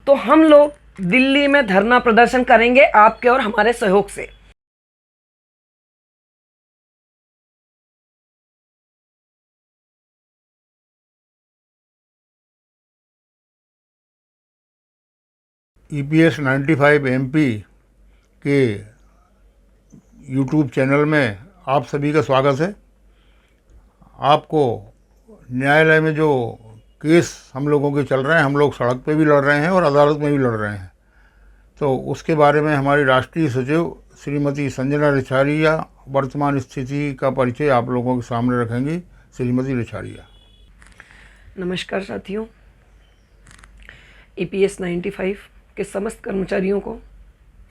तो हम लोग दिल्ली में धरना प्रदर्शन करेंगे आपके और हमारे सहयोग से। EPS 95 MP के YouTube चैनल में आप सभी का स्वागत है। आपको न्यायालय में जो केस हम लोगों के चल रहे हैं, हम लोग सड़क पे भी लड़ रहे हैं और अदालत में भी लड़ रहे हैं, तो उसके बारे में हमारी राष्ट्रीय सचिव श्रीमती संजना रिछारिया वर्तमान स्थिति का परिचय आप लोगों के सामने रखेंगी। श्रीमती रिछारिया। नमस्कार साथियों, EPS 95 के समस्त कर्मचारियों को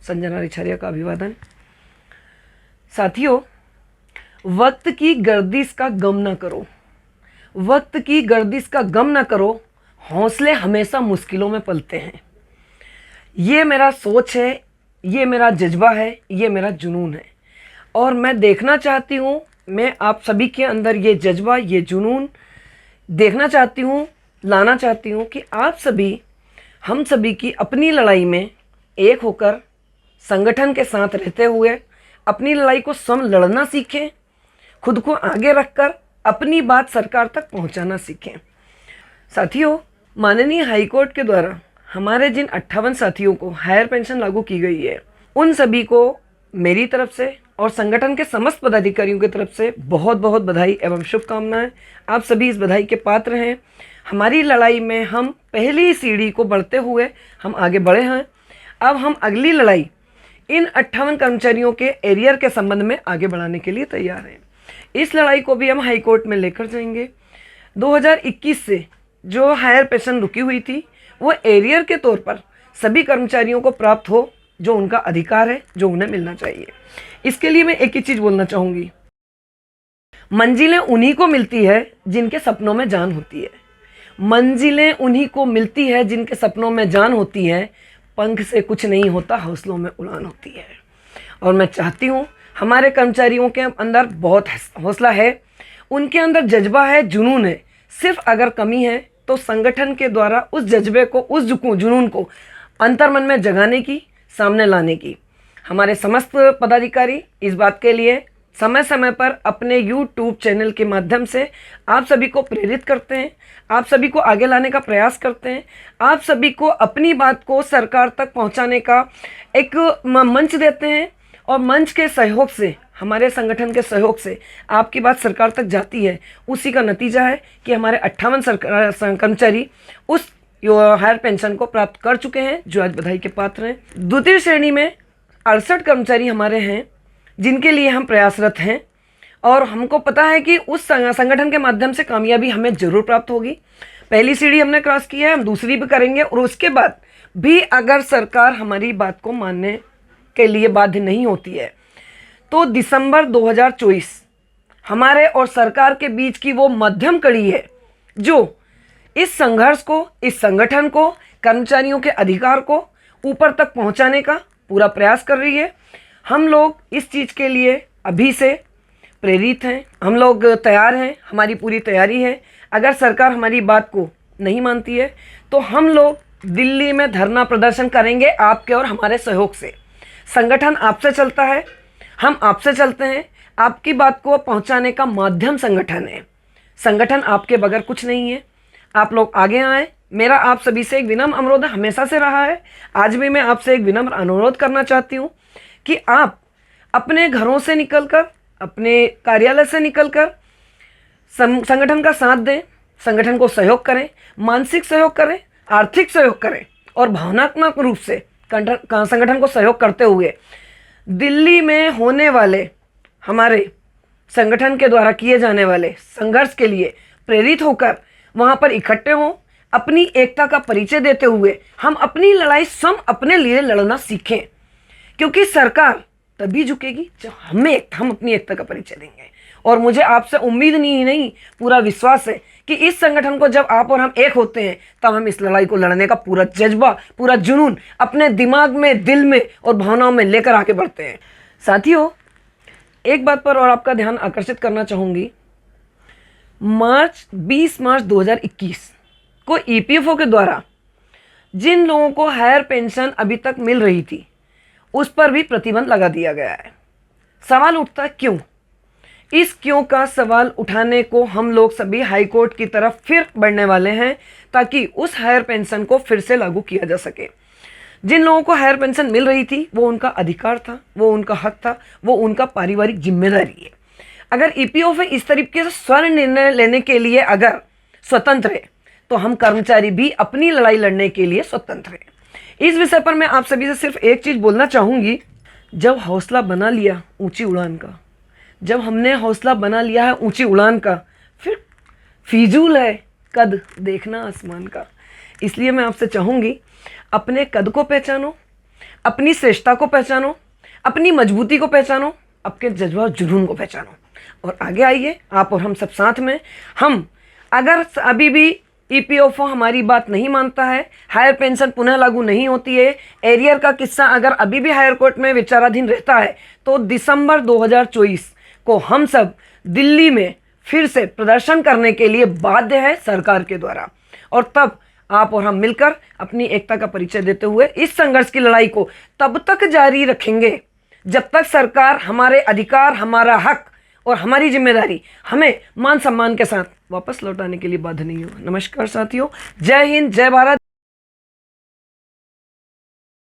संजना रिछारिया का अभिवादन। साथियों, वक्त की गर्दिश का गम न करो, वक्त की गर्दिश का गम न करो, हौसले हमेशा मुश्किलों में पलते हैं। ये मेरा सोच है, ये मेरा जज्बा है, ये मेरा जुनून है और मैं देखना चाहती हूँ, मैं आप सभी के अंदर ये जज्बा, ये जुनून देखना चाहती हूँ, लाना चाहती हूँ कि आप सभी, हम सभी की अपनी लड़ाई में एक होकर संगठन के साथ रहते हुए अपनी लड़ाई को स्वयं लड़ना सीखें, खुद को आगे रखकर अपनी बात सरकार तक पहुंचाना सीखें। साथियों, माननीय हाईकोर्ट के द्वारा हमारे जिन 58 साथियों को हायर पेंशन लागू की गई है, उन सभी को मेरी तरफ से और संगठन के समस्त पदाधिकारियों की तरफ से बहुत बहुत बधाई एवं शुभकामनाएं। आप सभी इस बधाई के पात्र हैं। हमारी लड़ाई में हम पहली सीढ़ी को बढ़ते हुए हम आगे बढ़े हैं। अब हम अगली लड़ाई इन 58 कर्मचारियों के एरियर के संबंध में आगे बढ़ाने के लिए तैयार हैं। इस लड़ाई को भी हम हाई कोर्ट में लेकर जाएंगे। 2021 से जो हायर पेंशन रुकी हुई थी, वो एरियर के तौर पर सभी कर्मचारियों को प्राप्त हो, जो उनका अधिकार है, जो उन्हें मिलना चाहिए। इसके लिए मैं एक ही चीज़ बोलना चाहूँगी, मंजिलें उन्हीं को मिलती है जिनके सपनों में जान होती है। मंजिलें उन्हीं को मिलती है जिनके सपनों में जान होती है। पंख से कुछ नहीं होता, हौसलों में उड़ान होती है। और मैं चाहती हूँ हमारे कर्मचारियों के अंदर बहुत हौसला है, उनके अंदर जज्बा है, जुनून है। सिर्फ अगर कमी है तो संगठन के द्वारा उस जज्बे को, उस जुनून को अंतर्मन में जगाने की, सामने लाने की। हमारे समस्त पदाधिकारी इस बात के लिए समय समय पर अपने YouTube चैनल के माध्यम से आप सभी को प्रेरित करते हैं, आप सभी को आगे लाने का प्रयास करते हैं, आप सभी को अपनी बात को सरकार तक पहुंचाने का एक मंच देते हैं। और मंच के सहयोग से, हमारे संगठन के सहयोग से आपकी बात सरकार तक जाती है। उसी का नतीजा है कि हमारे 58 कर्मचारी उस हायर पेंशन को प्राप्त कर चुके हैं, जो आज बधाई के पात्र हैं। द्वितीय श्रेणी में 68 कर्मचारी हमारे हैं जिनके लिए हम प्रयासरत हैं और हमको पता है कि उस संगठन के माध्यम से कामयाबी हमें जरूर प्राप्त होगी। पहली सीढ़ी हमने क्रॉस की है, हम दूसरी भी करेंगे और उसके बाद भी अगर सरकार हमारी बात को मानने के लिए बाध्य नहीं होती है तो दिसंबर 2024 हमारे और सरकार के बीच की वो मध्यम कड़ी है जो इस संघर्ष को, इस संगठन को, कर्मचारियों के अधिकार को ऊपर तक पहुंचाने का पूरा प्रयास कर रही है। हम लोग इस चीज़ के लिए अभी से प्रेरित हैं, हम लोग तैयार हैं, हमारी पूरी तैयारी है। अगर सरकार हमारी बात को नहीं मानती है तो हम लोग दिल्ली में धरना प्रदर्शन करेंगे आपके और हमारे सहयोग से। संगठन आपसे चलता है, हम आपसे चलते हैं। आपकी बात को पहुंचाने का माध्यम संगठन है। संगठन आपके बगैर कुछ नहीं है। आप लोग आगे आएँ। मेरा आप सभी से एक विनम्र अनुरोध हमेशा से रहा है, आज भी मैं आपसे एक विनम्र अनुरोध करना चाहती हूँ कि आप अपने घरों से निकलकर, अपने कार्यालय से निकलकर संगठन का साथ दें, संगठन को सहयोग करें, मानसिक सहयोग करें, आर्थिक सहयोग करें और भावनात्मक रूप से संगठन को सहयोग करते हुए दिल्ली में होने वाले हमारे संगठन के द्वारा किए जाने वाले संघर्ष के लिए प्रेरित होकर वहाँ पर इकट्ठे हों। अपनी एकता का परिचय देते हुए हम अपनी लड़ाई स्वयं अपने लिए लड़ना सीखें, क्योंकि सरकार तभी झुकेगी जब हम अपनी एकता का परिचय देंगे। और मुझे आपसे उम्मीद नहीं पूरा विश्वास है कि इस संगठन को जब आप और हम एक होते हैं तब हम इस लड़ाई को लड़ने का पूरा जज्बा, पूरा जुनून अपने दिमाग में, दिल में और भावनाओं में लेकर आगे बढ़ते हैं। साथियों, एक बात पर और आपका ध्यान आकर्षित करना चाहूँगी। 20 मार्च 2021 को EPFO के द्वारा जिन लोगों को हायर पेंशन अभी तक मिल रही थी उस पर भी प्रतिबंध लगा दिया गया है। सवाल उठता है क्यों? इस क्यों का सवाल उठाने को हम लोग सभी हाई कोर्ट की तरफ फिर बढ़ने वाले हैं ताकि उस हायर पेंशन को फिर से लागू किया जा सके। जिन लोगों को हायर पेंशन मिल रही थी वो उनका अधिकार था, वो उनका हक था, वो उनका पारिवारिक जिम्मेदारी है। अगर ईपीएफओ इस तरीके से स्वर्ण निर्णय लेने के लिए अगर स्वतंत्र है तो हम कर्मचारी भी अपनी लड़ाई लड़ने के लिए स्वतंत्र हैं। इस विषय पर मैं आप सभी से सिर्फ एक चीज़ बोलना चाहूँगी, जब हौसला बना लिया ऊंची उड़ान का, जब हमने हौसला बना लिया है ऊंची उड़ान का, फिर फिजूल है कद देखना आसमान का। इसलिए मैं आपसे चाहूँगी अपने कद को पहचानो, अपनी श्रेष्ठता को पहचानो, अपनी मजबूती को पहचानो, आपके जज्बा और जुनून को पहचानो और आगे आइए आप और हम सब साथ में। हम अगर अभी भी ईपीएफओ हमारी बात नहीं मानता है, हायर पेंशन पुनः लागू नहीं होती है, एरियर का किस्सा अगर अभी भी हायर कोर्ट में विचाराधीन रहता है तो दिसंबर 2024 को हम सब दिल्ली में फिर से प्रदर्शन करने के लिए बाध्य है सरकार के द्वारा। और तब आप और हम मिलकर अपनी एकता का परिचय देते हुए इस संघर्ष की लड़ाई को तब तक जारी रखेंगे जब तक सरकार हमारे अधिकार, हमारा हक और हमारी जिम्मेदारी हमें मान सम्मान के साथ वापस लौटाने के लिए बाध्य नहीं हो। नमस्कार साथियों, जय हिंद, जय भारत।